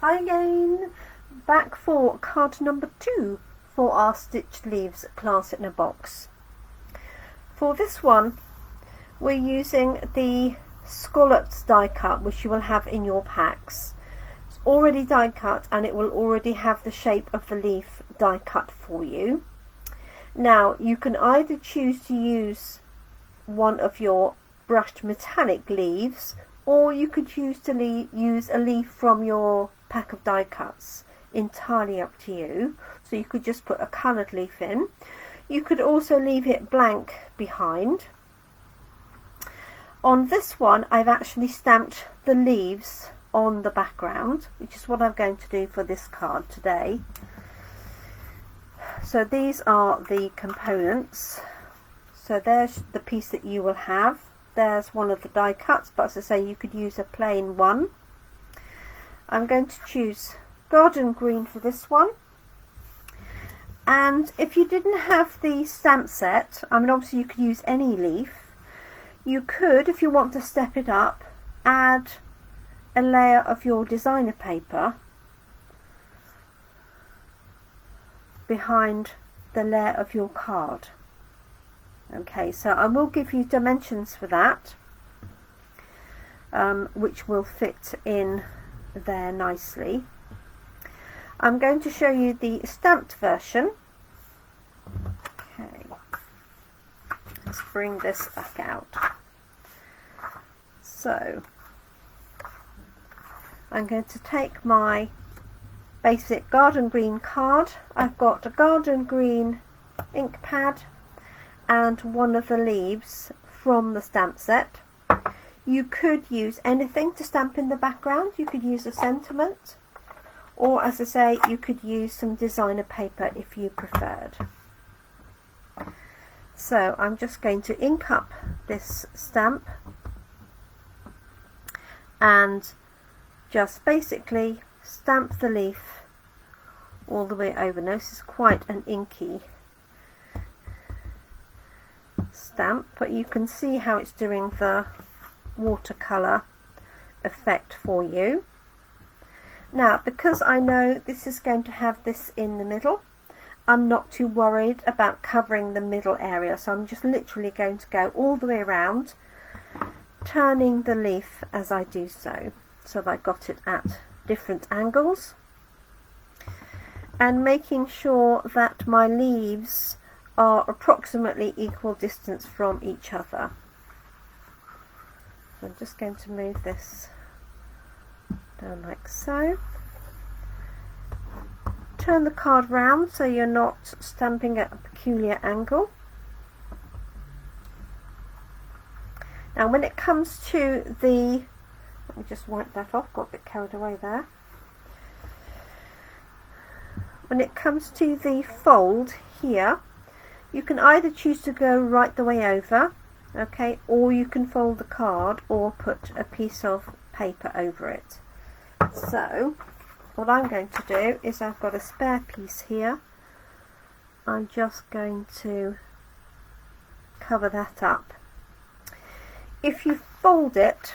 Hi again, back for card number 2 for our Stitched Leaves class in a box. For this one we're using the scallops die cut, which you will have in your packs. It's already die cut and it will already have the shape of the leaf die cut for you. Now you can either choose to use one of your brushed metallic leaves, or you could choose to use a leaf from your pack of die cuts. Entirely up to you. So you could just put a coloured leaf in. You could also leave it blank behind. On this one I've actually stamped the leaves on the background, which is what I'm going to do for this card today. So these are the components. So there's the piece that you will have. There's one of the die cuts, but as I say, you could use a plain one. I'm going to choose garden green for this one. And if you didn't have the stamp set, I mean obviously you could use any leaf. You could, if you want to step it up, add a layer of your designer paper behind the layer of your card. Okay, so I will give you dimensions for that, which will fit in there nicely. I'm going to show you the stamped version. Okay, let's bring this back out. So I'm going to take my basic garden green card. I've got a garden green ink pad and one of the leaves from the stamp set. You could use anything to stamp in the background. You could use a sentiment, or as I say, you could use some designer paper if you preferred. So I'm just going to ink up this stamp and just basically stamp the leaf all the way over. Now this is quite an inky stamp, but you can see how it's doing the watercolour effect for you. Now because I know this is going to have this in the middle, I'm not too worried about covering the middle area, so I'm just literally going to go all the way around, turning the leaf as I do so that I got it at different angles, and making sure that my leaves are approximately equal distance from each other. I'm just going to move this down like so. Turn the card round so you're not stamping at a peculiar angle. Now when it comes to the, let me just wipe that off, got a bit carried away there. When it comes to the fold here, you can either choose to go right the way over, okay, or you can fold the card or put a piece of paper over it. So what I'm going to do is, I've got a spare piece here, I'm just going to cover that up. If you fold it,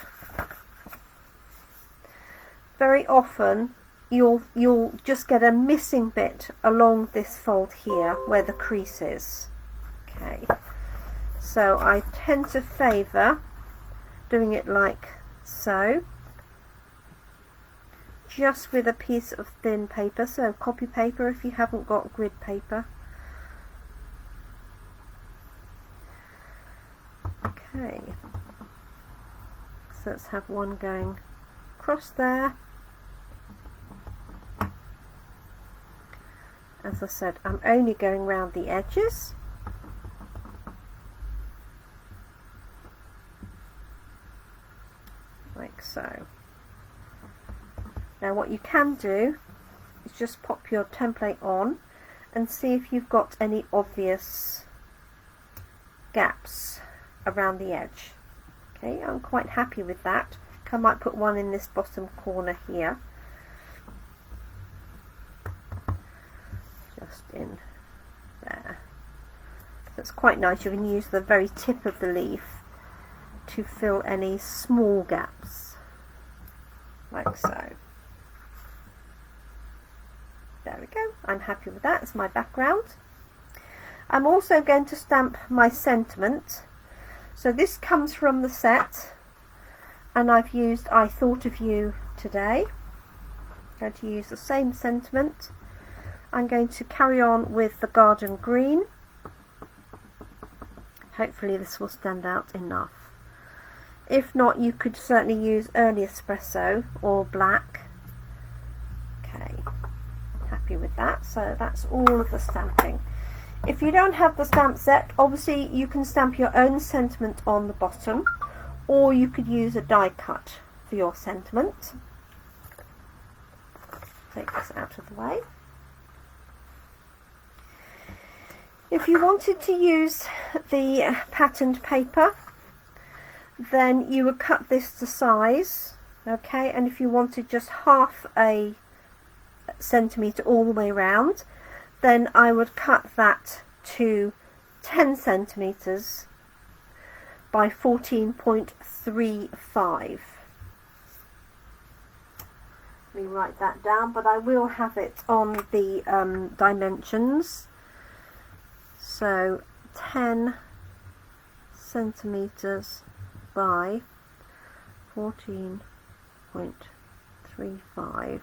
very often you'll just get a missing bit along this fold here where the crease is. Okay, so I tend to favour doing it like so, just with a piece of thin paper, so copy paper if you haven't got grid paper. Okay, so let's have one going across there. As I said, I'm only going round the edges. Like so. Now what you can do is just pop your template on and see if you've got any obvious gaps around the edge. Okay, I'm quite happy with that. I might put one in this bottom corner here. Just in there. That's quite nice. You can use the very tip of the leaf to fill any small gaps, like so. I'm happy with that as my background. I'm also going to stamp my sentiment. So this comes from the set, and I've used I Thought of You today. I'm going to use the same sentiment. I'm going to carry on with the garden green. Hopefully this will stand out enough. If not, you could certainly use early espresso or black. Okay, happy with that. So that's all of the stamping. If you don't have the stamp set, obviously you can stamp your own sentiment on the bottom, or you could use a die cut for your sentiment. Take this out of the way. If you wanted to use the patterned paper, then you would cut this to size, okay, and if you wanted just half a centimetre all the way round, then I would cut that to 10 centimetres by 14.35. Let me write that down, but I will have it on the dimensions. So 10 centimetres by 14.35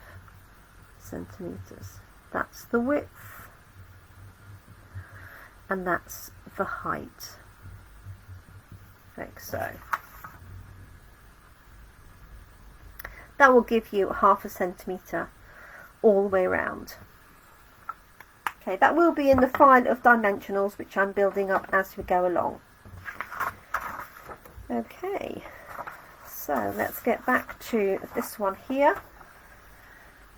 centimetres. That's the width, and that's the height, like so. That will give you half a centimetre all the way around. Okay, that will be in the file of dimensionals which I'm building up as we go along. Okay, so let's get back to this one here.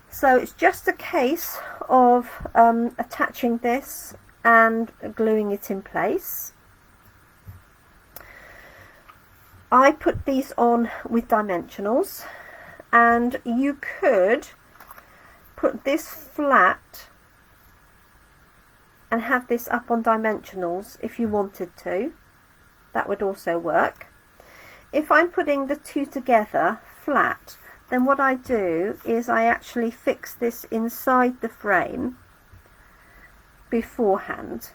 So it's just a case of attaching this and gluing it in place. I put these on with dimensionals, and you could put this flat and have this up on dimensionals if you wanted to. That would also work. If I'm putting the two together flat, then what I do is I actually fix this inside the frame beforehand.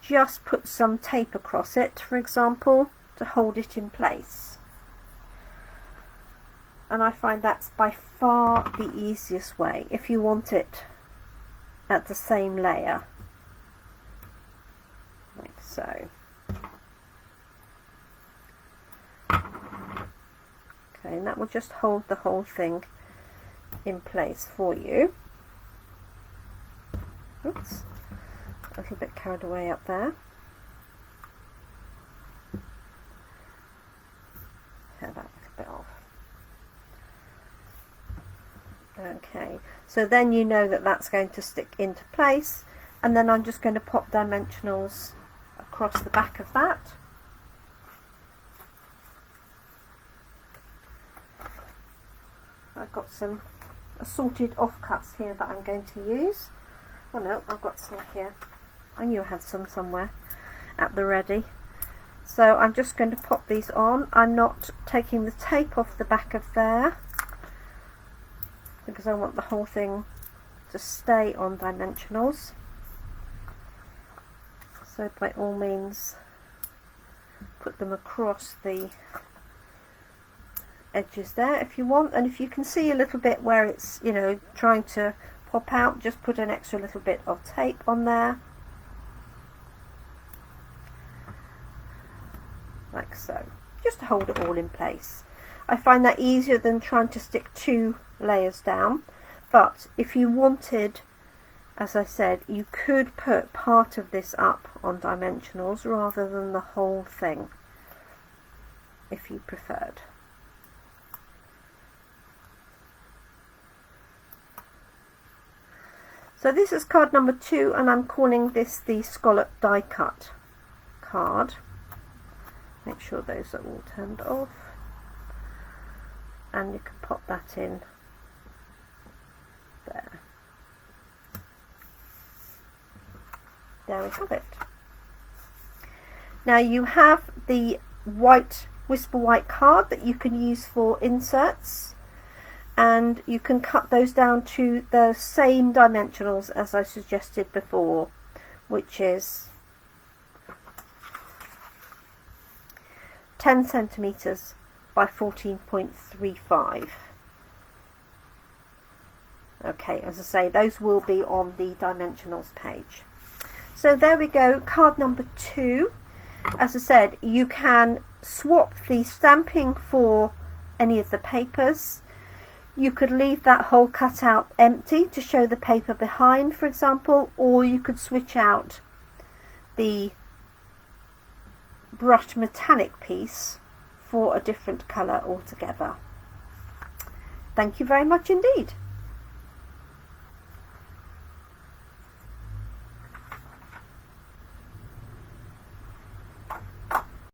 Just put some tape across it, for example, to hold it in place. And I find that's by far the easiest way if you want it at the same layer, like so. Okay, and that will just hold the whole thing in place for you. Oops, a little bit carried away up there. Tear that little bit off. Okay, so then you know that that's going to stick into place, and then I'm just going to pop dimensionals across the back of that. I've got some assorted offcuts here that I'm going to use. Oh no, I've got some here. I knew I had some somewhere at the ready. So I'm just going to pop these on. I'm not taking the tape off the back of there because I want the whole thing to stay on dimensionals. So by all means put them across the edges there if you want, and if you can see a little bit where it's, you know, trying to pop out, just put an extra little bit of tape on there, like so, just to hold it all in place. I find that easier than trying to stick two layers down, but if you wanted, as I said, you could put part of this up on dimensionals rather than the whole thing if you preferred. So this is card number 2, and I'm calling this the scallop die cut card. Make sure those are all turned off, and you can pop that in there. There we have it. Now you have the white Whisper White card that you can use for inserts, and you can cut those down to the same dimensionals as I suggested before, which is 10 centimeters by 14.35. Okay, as I say, those will be on the dimensionals page. So there we go, card number 2. As I said, you can swap the stamping for any of the papers. You could leave that hole cut out empty to show the paper behind, for example, or you could switch out the brushed metallic piece for a different colour altogether. Thank you very much indeed.